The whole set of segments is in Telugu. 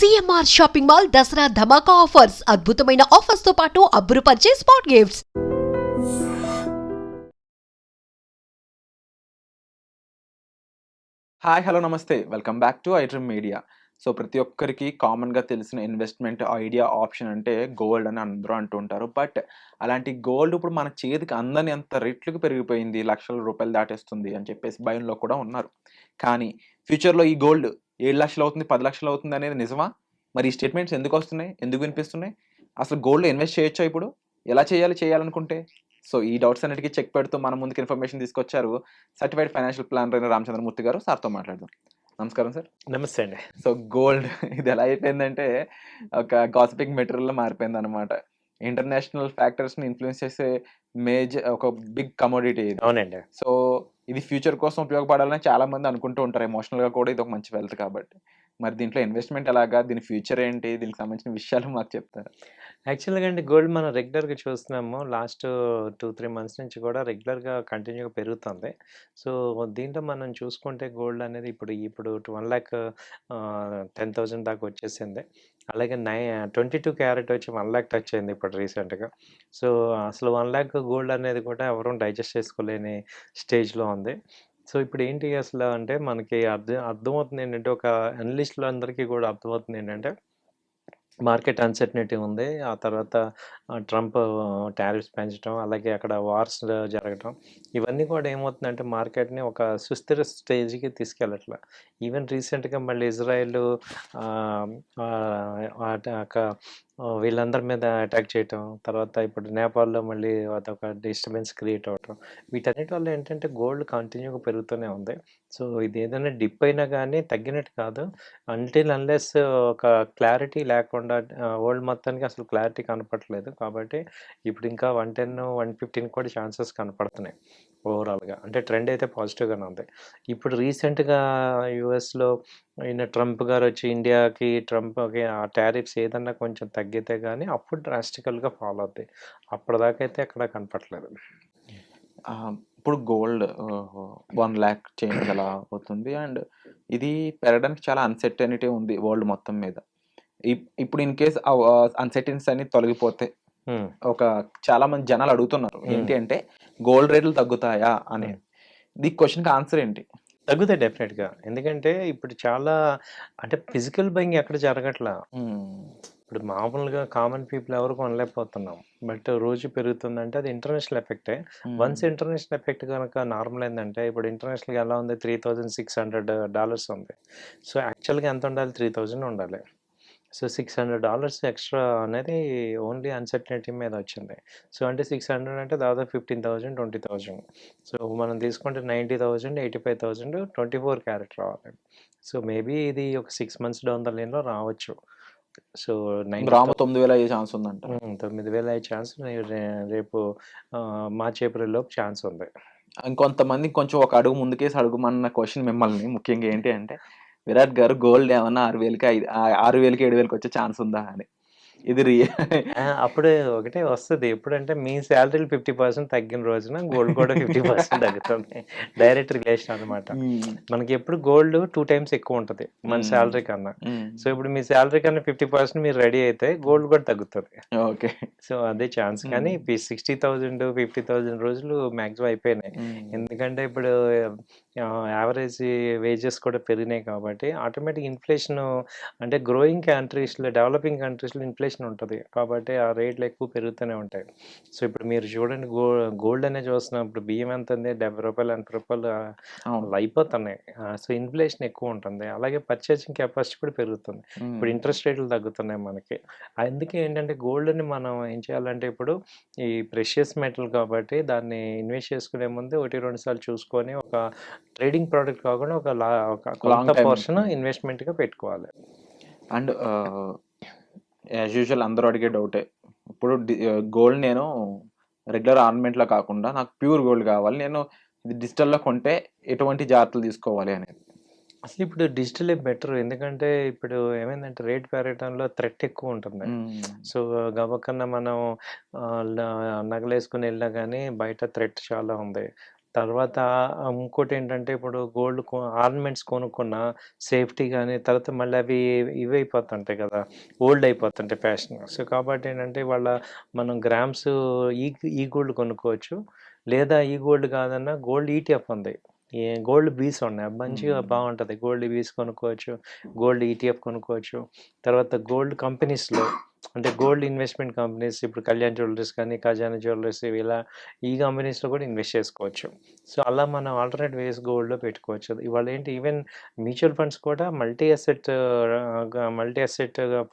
సిఎంఆర్ షాపింగ్ మాల్ దసరా ధమాకా ఆఫర్స్ అద్భుతమైన ఆఫర్స్ తో పాటు అబ్బురుపరిచే స్పాట్ గిఫ్ట్స్. హాయ్ హలో నమస్తే welcome back to iDream media. So ప్రతి ఒక్కరికి కామన్గా తెలిసిన ఇన్వెస్ట్మెంట్ ఐడియా ఆప్షన్ అంటే గోల్డ్ అని అందరూ అంటూ ఉంటారు. బట్ అలాంటి గోల్డ్ ఇప్పుడు మన చేతికి అందని అంత రెట్లకు పెరిగిపోయింది, లక్షల రూపాయలు దాటేస్తుంది అని చెప్పేసి భయంలో కూడా ఉన్నారు. కానీ ఫ్యూచర్లో ఈ గోల్డ్ 7 లక్షలు అవుతుంది, 10 లక్షలు అవుతుంది అనేది నిజమా? మరి ఈ స్టేట్మెంట్స్ ఎందుకు వస్తున్నాయి, ఎందుకు వినిపిస్తున్నాయి? అసలు గోల్డ్లో ఇన్వెస్ట్ చేయొచ్చా ఇప్పుడు? ఎలా చేయాలనుకుంటే? సో ఈ డౌట్స్ అన్నిటికీ చెక్ పెడుతూ మన ముందుకు ఇన్ఫర్మేషన్ తీసుకొచ్చారు సర్టిఫైడ్ ఫైనాన్షియల్ ప్లానర్ అయిన రామచంద్రమూర్తి గారు. సార్తో మాట్లాడదాం. నమస్కారం సార్. నమస్తే అండి. సో గోల్డ్ ఇది ఎలా అయిపోయిందంటే ఒక గాసిపింగ్ మెటీరియల్‌లో మారిపోయిందనమాట. ఇంటర్నేషనల్ ఫ్యాక్టర్స్‌ని ఇన్‌ఫ్లూయెన్స్ చేసే ఒక బిగ్ కమోడిటీ ఇది. అవునండి. సో ఇది ఫ్యూచర్ కోసం ఉపయోగపడాలని చాలామంది అనుకుంటూ ఉంటారు. ఎమోషనల్‌గా కూడా ఇది ఒక మంచి వెల్త్ కాబట్టి. మరి దీంట్లో ఇన్వెస్ట్‌మెంట్ ఎలాగా? దీని ఫ్యూచర్ ఏంటి? దీనికి సంబంధించిన విషయాలు మాకు చెప్తారా? యాక్చువల్‌గా అండి గోల్డ్ మనం రెగ్యులర్‌గా చూస్తున్నాము. లాస్ట్ 2, 3 మంత్స్ నుంచి కూడా రెగ్యులర్‌గా కంటిన్యూగా పెరుగుతుంది. సో దీంట్లో మనం చూసుకుంటే గోల్డ్ అనేది ఇప్పుడు 1,10,000 దాకా వచ్చేసింది. అలాగే 22 క్యారెట్ వచ్చి 1,00,000 టచ్ అయింది ఇప్పుడు రీసెంట్‌గా. సో అసలు 1,00,000 గోల్డ్ అనేది కూడా ఎవరు డైజెస్ట్ చేసుకోలేని స్టేజ్‌లో ఉంది. సో ఇప్పుడేంటి అసలు అంటే మనకి అర్థమవుతుంది ఏంటంటే, ఒక అనలిస్ట్‌లందరికీ కూడా అర్థమవుతుంది ఏంటంటే, మార్కెట్ అన్‌సర్టెనిటీ ఉంది. ఆ తర్వాత ట్రంప్ టారిఫ్స్ పెంచడం, అలాగే అక్కడ వార్స్ జరగటం, ఇవన్నీ కూడా ఏమవుతుందంటే మార్కెట్‌ని ఒక సుస్థిర స్టేజ్‌కి తీసుకెళ్ళట్ల. ఈవెన్ రీసెంట్‌గా మళ్ళీ ఇజ్రాయెల్ ఆహ్, వీళ్ళందరి మీద అటాక్ చేయటం, తర్వాత ఇప్పుడు నేపాల్‌లో మళ్ళీ అదొక డిస్టర్బెన్స్ క్రియేట్ అవ్వటం. వీటన్నిటి వల్ల ఏంటంటే గోల్డ్ కంటిన్యూగా పెరుగుతూనే ఉంది. సో ఇదేదైనా డిప్ అయినా గానీ తగ్గినట్టు కాదు. అన్లెస్ ఒక క్లారిటీ లేకుండా వరల్డ్ మొత్తానికి అసలు క్లారిటీ కనపడట్లేదు. కాబట్టి ఇప్పుడు ఇంకా 110, 115 కూడా ఛాన్సెస్ కనపడుతున్నాయి ఓవరాల్‌గా. అంటే ట్రెండ్ అయితే పాజిటివ్‌గానే ఉంది. ఇప్పుడు రీసెంట్‌గా యూఎస్‌లో ట్రంప్ గారొచ్చి ట్రంప్‌కి ఆ టారిఫ్స్ ఏదన్నా కొంచెం తగ్గితే గానీ అప్పుడు డ్రాస్టికల్‌గా ఫాల్ అవుద్ది. అప్పటిదాకా అయితే ఎక్కడ కనపట్లేదు. ఇప్పుడు గోల్డ్ 1,00,000 చేంజ్ అలా అవుతుంది. అండ్ ఇది పెరగడానికి చాలా అన్‌సర్టెనిటీ ఉంది వరల్డ్ మొత్తం మీద. ఇప్పుడు ఇన్ కేస్ అన్‌సర్టెనిటీస్ అన్నీ తొలగిపోతే హ్మ్. చాలా మంది జనాలు అడుగుతున్నారు. ఏంటి అంటే గోల్డ్ రేట్లు తగ్గుతాయా అని. ఈ క్వెషన్‌కి ఆన్సర్ ఏంటి? తగ్గుతాయి డెఫినెట్‌గా. ఎందుకంటే ఇప్పుడు చాలా అంటే ఫిజికల్ బయింగ్ ఎక్కడ జరగట్లా. ఇప్పుడు మామూలుగా కామన్ పీపుల్ ఎవరు కొనలేకపోతున్నాం. బట్ రోజు పెరుగుతుందంటే అది ఇంటర్నేషనల్ ఎఫెక్టే. వన్స్ ఇంటర్నేషనల్ ఎఫెక్ట్ గనక నార్మల్ అయిందంటే, ఇప్పుడు ఇంటర్నేషనల్‌గా ఎలా ఉంది, $3,600 ఉంది. సో యాక్చువల్‌గా ఎంత ఉండాలి? 3,000 ఉండాలి. సో $600 ఎక్స్‌ట్రా అనేది ఓన్లీ అన్‌సర్టెనిటీ మీద వచ్చింది. సో అంటే 600 అంటే దాదాపు 15,000, 20,000. సో మనం తీసుకుంటే 90,000, 85,000 24 క్యారెట్ రావాలి. సో మేబీ ఇది ఒక 6 మంత్స్ డౌన్ ద లైన్‌లో రావచ్చు. సో గ్రాము 9,000 అయ్యే ఛాన్స్ ఉందంట. 9,000 అయ్యే ఛాన్స్ రేపు మార్చ్, ఏప్రిల్ లోపు ఛాన్స్ ఉంది. ఇంకొంతమంది కొంచెం ఒక అడుగు ముందుకేసి అడుగుమన్న క్వెషన్ మిమ్మల్ని ముఖ్యంగా ఏంటి అంటే, విరాట్ గారు గోల్డ్ ఏమన్నా 6,000కి 7,000కి వచ్చే ఛాన్స్ ఉందా అని. ఇది అప్పుడే ఒకటే వస్తది. ఎప్పుడంటే మీ సాలరీలు 50% తగ్గిన రోజున గోల్డ్ కూడా 50% తగ్గుతుంది. డైరెక్ట్ రిలేషన్ అనమాట. మనకెప్పుడు గోల్డ్ 2 టైమ్స్ ఎక్కువ ఉంటది మన సాలరీ కన్నా. సో ఇప్పుడు మీ సాలరీ కన్నా 50% మీరు రెడీ అయితే గోల్డ్ కూడా తగ్గుతది. ఓకే. సో అదే ఛాన్స్. కానీ 60,000, 50,000 రోజులు మాక్సిమం అయిపోయినాయి. ఎందుకంటే ఇప్పుడు యావరేజ్ వేజెస్ కూడా పెరిగినాయి కాబట్టి ఆటోమేటిక్ ఇన్‌ఫ్లేషన్, అంటే గ్రోయింగ్ కంట్రీస్‌లో, డెవలపింగ్ కంట్రీస్‌లో ఇన్‌ఫ్లేషన్ ఉంటది. కాబట్టి ఆ రేట్లు ఎక్కువ పెరుగుతూనే ఉంటాయి. సో ఇప్పుడు మీరు చూడండి, గోల్డ్ అనే చూస్తున్నాం. ఇప్పుడు బియ్యం ఎంత ఉంది? రూ. 70, రూ. 80 అయిపోతున్నాయి. సో ఇన్‌ఫ్లేషన్ ఎక్కువ ఉంటుంది. అలాగే పర్చేసింగ్ కెపాసిటీ కూడా పెరుగుతుంది. ఇప్పుడు ఇంట్రెస్ట్ రేట్లు తగ్గుతున్నాయి మనకి. అందుకే ఏంటంటే గోల్డ్‌ని మనం ఏం చేయాలంటే, ఇప్పుడు ఈ ప్రెషియస్ మెటల్ కాబట్టి దాన్ని ఇన్వెస్ట్ చేసుకునే ముందు 1, 2 సార్లు చూసుకొని, ఒక ట్రేడింగ్ ప్రోడక్ట్ కాకుండా ఒక కొంత పోర్షన్ ఇన్వెస్ట్‌మెంట్‌గా పెట్టుకోవాలి. అండ్ యాజ్ యూజువల్ అందరూ అడిగే డౌటే. ఇప్పుడు గోల్డ్ నేను రెగ్యులర్ ఆర్నమెంట్‌లో కాకుండా నాకు ప్యూర్ గోల్డ్ కావాలి. నేను ఇది డిజిటల్‌లో కొంటే ఎటువంటి జాగ్రత్తలు తీసుకోవాలి అనేది. అసలు ఇప్పుడు డిజిటలే బెటర్. ఎందుకంటే ఇప్పుడు ఏమైందంటే రేట్ పెరగటంలో థ్రెట్ ఎక్కువ ఉంటుంది. సో గబక్కన మనం నగలేసుకొని వెళ్ళినా గానీ బయట థ్రెట్ చాలా ఉంది. తర్వాత ఇంకోటేంటంటే ఇప్పుడు గోల్డ్ ఆర్నమెంట్స్ కొనుక్కున్న సేఫ్టీ గానీ, తర్వాత మళ్ళీ అవి ఇవైపోతుంటాయి కదా! Old అయిపోతుంటాయి fashion. సో, కాబట్టి ఏంటంటే ఇవాళ మనం గ్రామ్స్ ఈ ఈ గోల్డ్ కొనుక్కోవచ్చు. లేదా ఈ గోల్డ్ కాదన్నా గోల్డ్ ఈటీఎఫ్ ఉంది. గోల్డ్ బీస్ ఉన్నాయి. అవి మంచిగా బావుంటది. గోల్డ్ బీస్ కొనుక్కోవచ్చు. గోల్డ్ ఈటీఎఫ్ కొనుక్కోవచ్చు. తర్వాత గోల్డ్ కంపెనీస్‌లో అంటే గోల్డ్ ఇన్వెస్ట్‌మెంట్ కంపెనీస్ ఇప్పుడు కళ్యాణ్ జ్యువెల్లరీస్ కానీ, ఖజానా జ్యువెల్లరీస్ ఇలా ఈ కంపెనీస్‌లో కూడా ఇన్వెస్ట్ చేసుకోవచ్చు. సో, అలా మనం ఆల్టర్‌నేట్ వేస్ గోల్డ్‌లో పెట్టుకోవచ్చు. ఇవాళేంటి ఈవెన్ మ్యూచువల్ ఫండ్స్ కూడా మల్టీ అసెట్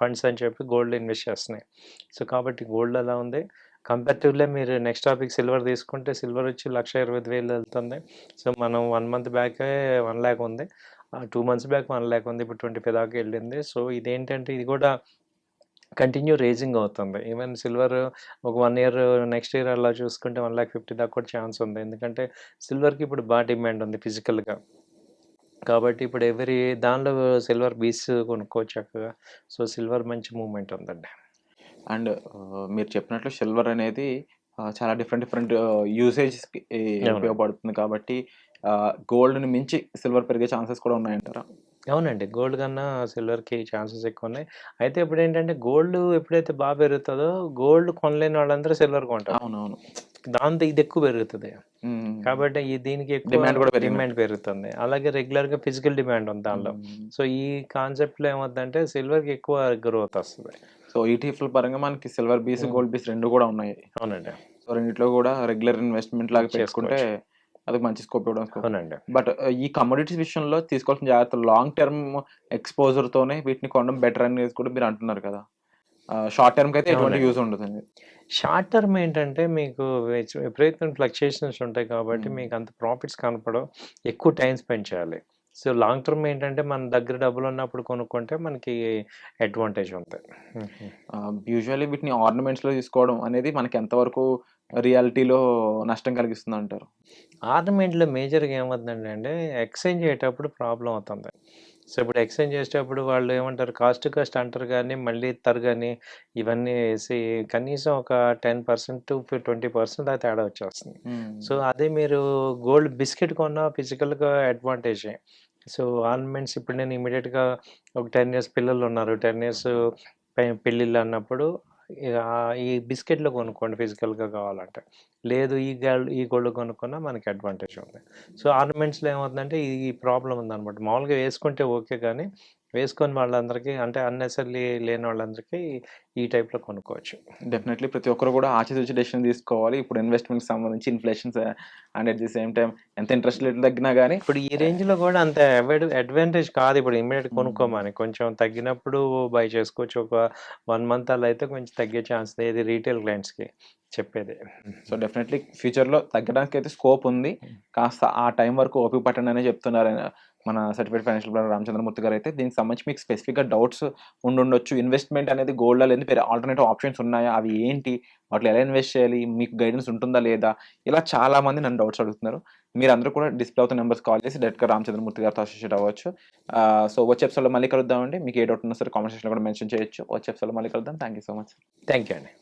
ఫండ్స్ అని చెప్పి గోల్డ్‌లో ఇన్వెస్ట్ చేస్తున్నాయి. సో, కాబట్టి గోల్డ్ అలా ఉంది. కంపారిటివ్‌లీ మీరు నెక్స్ట్ టాపిక్ సిల్వర్ తీసుకుంటే సిల్వర్ వచ్చి 1,25,000 వెళ్తుంది. సో, మనం 1 మంత్ బ్యాకే 1,00,000 ఉంది. 2 మంత్స్ బ్యాక్ 1,00,000 ఉంది. ఇప్పుడు 25 దాకా వెళ్ళింది. సో, ఇదేంటంటే ఇది కూడా కంటిన్యూ రైజింగ్ అవుతుంది. ఈవెన్ సిల్వర్ ఒక 1 ఇయర్ నెక్స్ట్ ఇయర్ అలా చూసుకుంటే 1,50,000 దాకా కూడా ఛాన్స్ ఉంది. ఎందుకంటే సిల్వర్‌కి ఇప్పుడు డిమాండ్ ఉంది ఫిజికల్‌గా. కాబట్టి ఇప్పుడు దానిలో సిల్వర్ బీస్ కొనుక్కోవచ్చు చక్కగా. సో, సిల్వర్ మంచి మూవ్‌మెంట్ ఉందండి. అండ్ మీరు చెప్పినట్లు సిల్వర్ అనేది చాలా డిఫరెంట్ యూసేజ్‌కి అవును. ఉపయోగపడుతుంది కాబట్టి గోల్డ్‌ని మించి సిల్వర్ పెరిగే ఛాన్సెస్ కూడా ఉన్నాయంటారా? అవునండి. గోల్డ్ కన్నా సిల్వర్‌కి ఛాన్సెస్ ఎక్కువున్నాయి. అయితే ఇప్పుడేంటంటే గోల్డ్ ఎప్పుడైతే పెరుగుతదో గోల్డ్ కొనలేని వాళ్ళందరూ సిల్వర్ కొంటారు. అవునవును. దాంతో ఇది ఎక్కువ పెరుగుతది. హ్మ్. కాబట్టి దీనికి ఎక్కువ డిమాండ్ కూడా డిమాండ్ పెరుగుతుంది. అలాగే రెగ్యులర్‌గా ఫిజికల్ డిమాండ్ ఉంది దానిలో. సో, ఈ కాన్సెప్ట్‌లో ఏమవుద్దంటే సిల్వర్‌కి ఎక్కువ గ్రోత్ వస్తది. సో, ఈటీఎఫ్‌ల పరంగా మనకి సిల్వర్ బీస్, గోల్డ్ బీస్ 2 కూడా ఉన్నాయి. అవునండి. సో, రెండిట్లో కూడా రెగ్యులర్ ఇన్వెస్ట్‌మెంట్ లాగా పెట్టుకుంటే చేసుకోవచ్చు. అది మంచి స్కోప్ ఇవ్వడం స్కోప్. అవునండి. బట్ ఈ కమోడిటీస్ విషయంలో తీసుకోవాల్సిన జాగ్రత్తలు లాంగ్ టర్మ్ ఎక్స్‌పోజర్‌తోనే వీటిని కొనడం బెటర్ అనేది కూడా మీరు అంటున్నారు కదా! షార్ట్ టర్మ్‌కైతే ఎటువంటి అవునండి. యూజ్ ఉండదని. షార్ట్ టర్మ్ ఏంటంటే మీకు విపరీతమైన ఫ్లక్చుయేషన్స్ ఉంటాయి కాబట్టి మీకు అంత ప్రాఫిట్స్ కనపడవు. ఎక్కువ టైం స్పెండ్ చేయాలి. సో, లాంగ్ టర్మ్ ఏంటంటే మన దగ్గర డబ్బులున్నప్పుడు కొనుక్కుంటే మనకి అడ్వాంటేజ్ ఉంటది. యూజువల్లీ వీటిని ఆర్నమెంట్స్‌లో తీసుకోవడం అనేది మనకి ఎంతవరకు రియాలిటీలో నష్టం కలిగిస్తుందంటారు? ఆర్నమెంట్‌లో మేజర్‌గా ఏమవుతుందంటే అండి ఎక్స్చేంజ్ అయ్యేటప్పుడు ప్రాబ్లమ్ అవుతుంది. సో, ఇప్పుడు ఎక్స్చేంజ్ చేసేటప్పుడు వాళ్ళు ఏమంటారు కాస్ట్ టు కాస్ట్ అంటారు గానీ, మళ్ళీ ఇత్తరు గానీ, ఇవన్నీ ఏసి కనీసం ఒక 10% టు 20% దాకా తేడా వచ్చేస్తుంది. సో, అదే మీరు గోల్డ్ బిస్కెట్ కొన్నా ఫిజికల్‌గా అడ్వాంటేజే. సో, ఆర్నమెంట్స్ ఇప్పుడు నేను ఇమ్మీడియేట్‌గా ఒక 10 ఇయర్స్ పిల్లలున్నారు. 10 ఇయర్స్ పెళ్ళిళ్ళు అన్నప్పుడు ఈ బిస్కెట్‌లు కొనుక్కోండి ఫిజికల్‌గా కావాలంటే. లేదు ఈ గోల్డ్ కొనుక్కున్నా మనకి అడ్వాంటేజ్ ఉంది. సో, ఆర్నమెంట్స్‌లో ఏమవుతుందంటే ఈ ప్రాబ్లమ్ ఉందనమాట. మామూలుగా వేసుకుంటే ఓకే గానీ, వేసుకొని వాళ్ళందరికీ అంటే అన్నెసెసరీ లేని వాళ్ళందరికీ ఈ టైప్‌లో కొనుక్కోవచ్చు. డెఫినెట్‌లీ ప్రతి ఒక్కరు కూడా ఆచితూచి డెసిషన్ తీసుకోవాలి. ఇప్పుడు ఇన్వెస్ట్‌మెంట్‌కి సంబంధించి inflations and at the same time ఎంత ఇంట్రెస్ట్ రేట్లు తగ్గినా గానీ ఇప్పుడు ఈ రేంజ్‌లో గూడా అంత అడ్వాంటేజ్ కాదు ఇప్పుడు ఇమ్మీడియేట్‌గా కొనుక్కోమని. కొంచెం తగ్గినప్పుడు బై చేసుకోవచ్చు. ఒక 1 మంత్ అలా అయితే కొంచెం తగ్గే ఛాన్స్ ఏది రీటైల్ క్లయింట్స్‌కి చెప్పేది. సో, డెఫినెట్‌లీ ఫ్యూచర్‌లో తగ్గడానికైతే స్కోప్ ఉంది. కాస్త ఆ టైం వరకు ఓపిక పట్టండనే చెప్తున్నారు మన సర్టిఫైడ్ ఫైనాన్షియల్ ప్లానర్ రామచంద్రమూర్తి గారైతే. దీనికి సంబంధించి మీకు స్పెసిఫిక్‌గా డౌట్స్ ఉండుండొచ్చు. ఇన్వెస్ట్‌మెంట్ అనేది గోల్డ్‌లో లేదు వేరే ఆల్టర్‌నేటివ్ ఆప్షన్స్ ఉన్నాయా? అవి ఏంటి? వాటిలో ఎలా ఇన్వెస్ట్ చేయాలి? మీకు గైడెన్స్ ఉంటుందా లేదా? ఇలా చాలా మంది నన్ను డౌట్స్ అడుగుతున్నారు. మీరందరూ కూడా డిస్‌ప్లే అవుతున్న నంబర్స్ కాల్ చేసి డైరెక్ట్‌గా రామచంద్రమూర్తి గారితో అసోసియేట్ అవ్వచ్చు. సో, వచ్చే ఎపిసోడ్‌లో మళ్ళీ కలుద్దామండి. మీకు ఏ డౌట్ ఉన్నా సరే కామెంట్ సెక్షన్‌లో కూడా మెన్షన్ చేయొచ్చు. వచ్చే ఎపిసోడ్‌లో మళ్ళీ కలుద్దాం. Thank you so much. Thank you అండి.